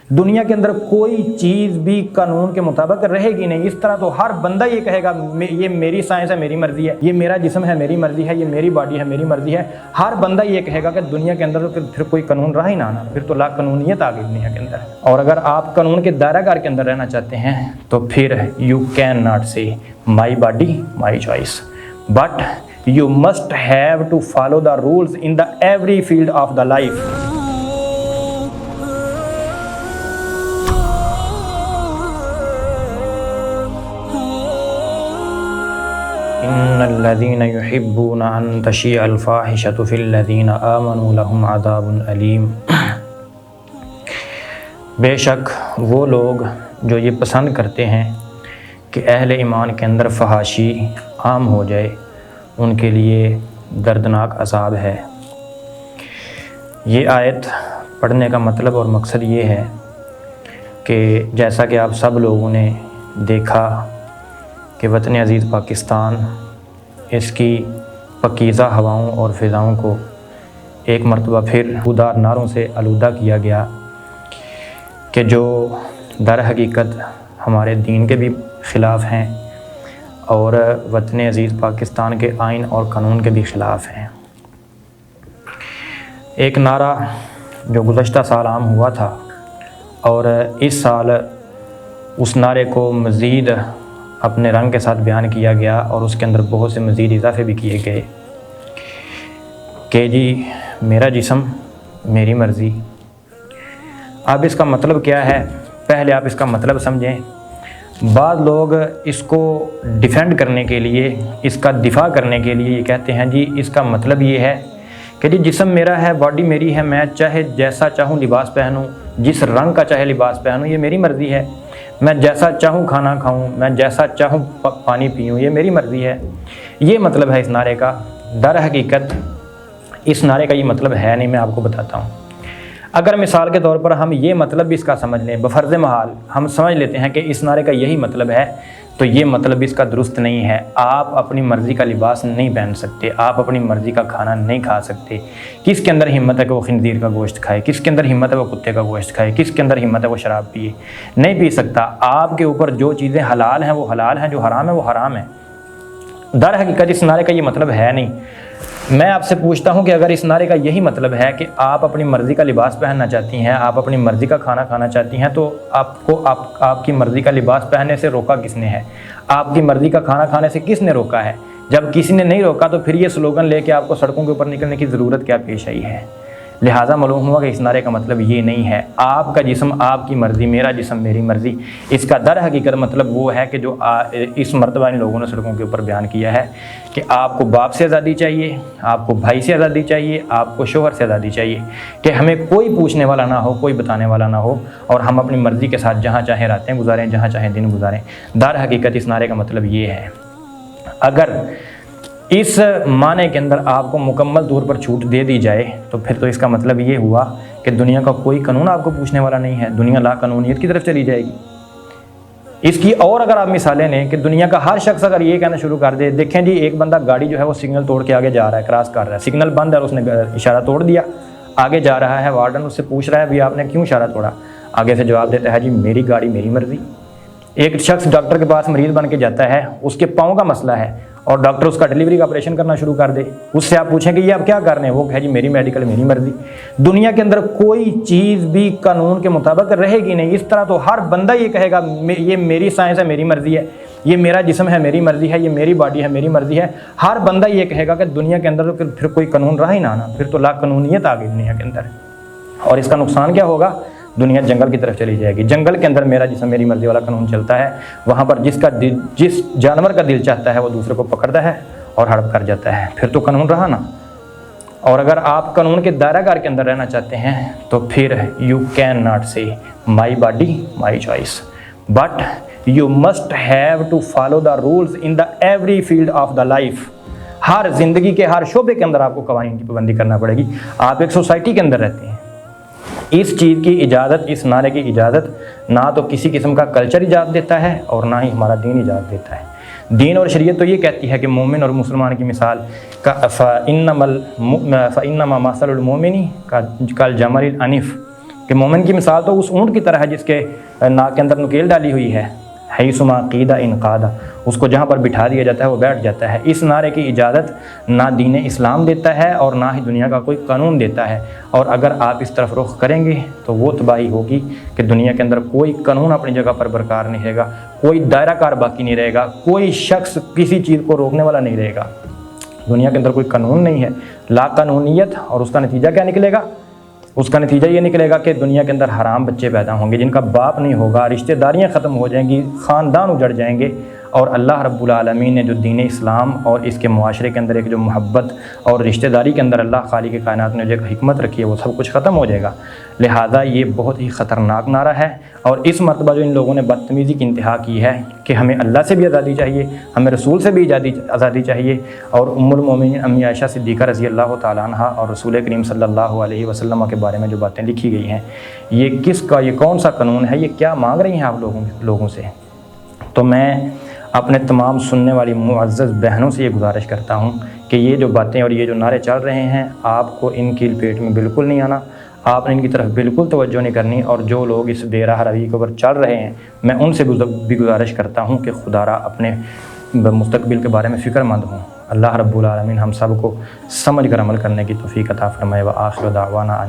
دنیا کے اندر کوئی چیز بھی قانون کے مطابق رہے گی نہیں۔ اس طرح تو ہر بندہ یہ کہے گا یہ میری سائنس ہے، میری مرضی ہے، یہ میرا جسم ہے، میری مرضی ہے، یہ میری باڈی ہے، میری مرضی ہے۔ ہر بندہ یہ کہے گا کہ دنیا کے اندر تو پھر کوئی قانون رہا ہی نہ آنا، پھر تو لا قانونیت آ گئی دنیا کے اندر۔ اور اگر آپ قانون کے دائرہ کار کے اندر رہنا چاہتے ہیں تو پھر you can not say my body my choice, but you must have to follow the rules in the every field of the life. إن الذين يحبون أن تشيع الفاحشة في الذين آمنوا لهم عذاب أليم۔ بے شک وہ لوگ جو یہ پسند کرتے ہیں کہ اہل ایمان کے اندر فحاشی عام ہو جائے، ان کے لیے دردناک عذاب ہے۔ یہ آیت پڑھنے کا مطلب اور مقصد یہ ہے کہ جیسا کہ آپ سب لوگوں نے دیکھا کہ وطن عزیز پاکستان، اس کی پاکیزہ ہواؤں اور فضاؤں کو ایک مرتبہ پھر خوددار نعروں سے آلودہ کیا گیا کہ جو در حقیقت ہمارے دین کے بھی خلاف ہیں اور وطن عزیز پاکستان کے آئین اور قانون کے بھی خلاف ہیں۔ ایک نعرہ جو گزشتہ سال عام ہوا تھا اور اس سال اس نعرے کو مزید اپنے رنگ کے ساتھ بیان کیا گیا اور اس کے اندر بہت سے مزید اضافے بھی کیے گئے کہ جی میرا جسم میری مرضی۔ اب اس کا مطلب کیا ہے؟ پہلے آپ اس کا مطلب سمجھیں۔ بعض لوگ اس کو ڈیفینڈ کرنے کے لیے، اس کا دفاع کرنے کے لیے یہ کہتے ہیں جی اس کا مطلب یہ ہے کہ جی جسم میرا ہے، باڈی میری ہے، میں چاہے جیسا چاہوں لباس پہنوں، جس رنگ کا چاہے لباس پہنوں، یہ میری مرضی ہے۔ میں جیسا چاہوں کھانا کھاؤں، میں جیسا چاہوں پانی پیوں، یہ میری مرضی ہے۔ یہ مطلب ہے اس نعرے کا۔ در حقیقت اس نعرے کا یہ مطلب ہے نہیں، میں آپ کو بتاتا ہوں۔ اگر مثال کے طور پر ہم یہ مطلب بھی اس کا سمجھ لیں، بفرض محال ہم سمجھ لیتے ہیں کہ اس نعرے کا یہی مطلب ہے، تو یہ مطلب اس کا درست نہیں ہے۔ آپ اپنی مرضی کا لباس نہیں پہن سکتے، آپ اپنی مرضی کا کھانا نہیں کھا سکتے۔ کس کے اندر ہمت ہے کہ وہ خنزیر کا گوشت کھائے؟ کس کے اندر ہمت ہے وہ کتے کا گوشت کھائے؟ کس کے اندر ہمت ہے وہ شراب پیے؟ نہیں پی سکتا۔ آپ کے اوپر جو چیزیں حلال ہیں وہ حلال ہیں، جو حرام ہے وہ حرام ہے۔ در حقیقت اس نعرے کا یہ مطلب ہے نہیں۔ میں آپ سے پوچھتا ہوں کہ اگر اس نعرے کا یہی مطلب ہے کہ آپ اپنی مرضی کا لباس پہننا چاہتی ہیں، آپ اپنی مرضی کا کھانا کھانا چاہتی ہیں، تو آپ کی مرضی کا لباس پہننے سے روکا کس نے ہے؟ آپ کی مرضی کا کھانا کھانے سے کس نے روکا ہے؟ جب کسی نے نہیں روکا تو پھر یہ سلوگن لے کے آپ کو سڑکوں کے اوپر نکلنے کی ضرورت کیا پیش آئی ہے؟ لہٰذا معلوم ہوا کہ اس نعرے کا مطلب یہ نہیں ہے۔ آپ کا جسم آپ کی مرضی، میرا جسم میری مرضی، اس کا در حقیقت مطلب وہ ہے کہ جو اس مرتبہ ان لوگوں نے سڑکوں کے اوپر بیان کیا ہے کہ آپ کو باپ سے آزادی چاہیے، آپ کو بھائی سے آزادی چاہیے، آپ کو شوہر سے آزادی چاہیے، کہ ہمیں کوئی پوچھنے والا نہ ہو، کوئی بتانے والا نہ ہو، اور ہم اپنی مرضی کے ساتھ جہاں چاہیں راتیں گزاریں، جہاں چاہیں دن گزاریں۔ در حقیقت اس نعرے کا مطلب یہ ہے۔ اگر اس معنی کے اندر آپ کو مکمل طور پر چھوٹ دے دی جائے تو پھر تو اس کا مطلب یہ ہوا کہ دنیا کا کوئی قانون آپ کو پوچھنے والا نہیں ہے، دنیا لا قانونیت کی طرف چلی جائے گی۔ اس کی اور اگر آپ مثالیں لیں کہ دنیا کا ہر شخص اگر یہ کہنا شروع کر دے، دیکھیں جی ایک بندہ گاڑی جو ہے وہ سگنل توڑ کے آگے جا رہا ہے، کراس کر رہا ہے، سگنل بند ہے اور اس نے اشارہ توڑ دیا، آگے جا رہا ہے، وارڈن اس سے پوچھ رہا ہے بھی آپ نے کیوں اشارہ توڑا؟ آگے سے جواب دیتا ہے جی میری گاڑی میری مرضی۔ ایک شخص ڈاکٹر کے پاس مریض بن کے جاتا ہے، اس کے پاؤں کا مسئلہ ہے اور ڈاکٹر اس کا ڈیلیوری کا آپریشن کرنا شروع کر دے، اس سے آپ پوچھیں کہ یہ آپ کیا کر رہے ہیں؟ وہ کہے جی میری میڈیکل میری مرضی۔ دنیا کے اندر کوئی چیز بھی قانون کے مطابق رہے گی نہیں۔ اس طرح تو ہر بندہ یہ کہے گا یہ میری سائنس ہے، میری مرضی ہے، یہ میرا جسم ہے، میری مرضی ہے، یہ میری باڈی ہے، میری مرضی ہے۔ ہر بندہ یہ کہے گا کہ دنیا کے اندر تو پھر کوئی قانون رہا ہی نہ آنا، پھر تو لا قانونیت آ گئی دنیا کے اندر۔ اور اس کا نقصان کیا ہوگا؟ دنیا جنگل کی طرف چلی جائے گی۔ جنگل کے اندر میرا جسم میری مرضی والا قانون چلتا ہے، وہاں پر جس جانور کا دل چاہتا ہے وہ دوسرے کو پکڑتا ہے اور ہڑپ کر جاتا ہے، پھر تو قانون رہا نا۔ اور اگر آپ قانون کے دائرہ کار کے اندر رہنا چاہتے ہیں تو پھر you can not say my body my choice, but you must have to follow the rules in the every field of the life. ہر زندگی کے ہر شعبے کے اندر آپ کو قوانین کی پابندی کرنا پڑے گی۔ آپ ایک سوسائٹی کے اندر رہتے ہیں، اس چیز کی اجازت، اس نعرے کی اجازت نہ تو کسی قسم کا کلچر اجازت دیتا ہے اور نہ ہی ہمارا دین اجازت دیتا ہے۔ دین اور شریعت تو یہ کہتی ہے کہ مومن اور مسلمان کی مثال فَإِنَّمَا مَثَلُ الْمُؤْمِنِ كَالْجَمَلِ الْأَنِفِ، کہ مومن کی مثال تو اس اونٹ کی طرح ہے جس کے ناک کے اندر نکیل ڈالی ہوئی ہے، حیثما قیدہ انقادہ، اس کو جہاں پر بٹھا دیا جاتا ہے وہ بیٹھ جاتا ہے۔ اس نعرے کی اجازت نہ دین اسلام دیتا ہے اور نہ ہی دنیا کا کوئی قانون دیتا ہے، اور اگر آپ اس طرف رخ کریں گے تو وہ تباہی ہوگی کہ دنیا کے اندر کوئی قانون اپنی جگہ پر برقرار نہیں رہے گا، کوئی دائرہ کار باقی نہیں رہے گا، کوئی شخص کسی چیز کو روکنے والا نہیں رہے گا۔ دنیا کے اندر کوئی قانون نہیں ہے، لا قانونیت، اور اس کا نتیجہ کیا نکلے گا؟ اس کا نتیجہ یہ نکلے گا کہ دنیا کے اندر حرام بچے پیدا ہوں گے جن کا باپ نہیں ہوگا، رشتہ داریاں ختم ہو جائیں گی، خاندان اجڑ جائیں گے، اور اللہ رب العالمین نے جو دین اسلام اور اس کے معاشرے کے اندر ایک جو محبت اور رشتہ داری کے اندر اللہ خالق کائنات نے جو ایک حکمت رکھی ہے وہ سب کچھ ختم ہو جائے گا۔ لہٰذا یہ بہت ہی خطرناک نعرہ ہے، اور اس مرتبہ جو ان لوگوں نے بدتمیزی کی انتہا کی ہے کہ ہمیں اللہ سے بھی آزادی چاہیے، ہمیں رسول سے بھی آزادی چاہیے، اور ام المومنین امی عائشہ صدیقہ رضی اللہ تعالیٰ عنہ اور رسول کریم صلی اللہ علیہ وسلم کے بارے میں جو باتیں لکھی گئی ہیں، یہ کس کا، یہ کون سا قانون ہے، یہ کیا مانگ رہی ہیں آپ لوگوں سے؟ تو میں اپنے تمام سننے والی معزز بہنوں سے یہ گزارش کرتا ہوں کہ یہ جو باتیں اور یہ جو نعرے چل رہے ہیں آپ کو ان کی پیٹ میں بالکل نہیں آنا، آپ نے ان کی طرف بالکل توجہ نہیں کرنی، اور جو لوگ اس بے راہ روی کے اوپر چل رہے ہیں میں ان سے بھی گزارش کرتا ہوں کہ خدا را اپنے مستقبل کے بارے میں فکر مند ہوں۔ اللہ رب العالمین ہم سب کو سمجھ کر عمل کرنے کی توفیق عطا فرمائے۔ وآخر دعوانا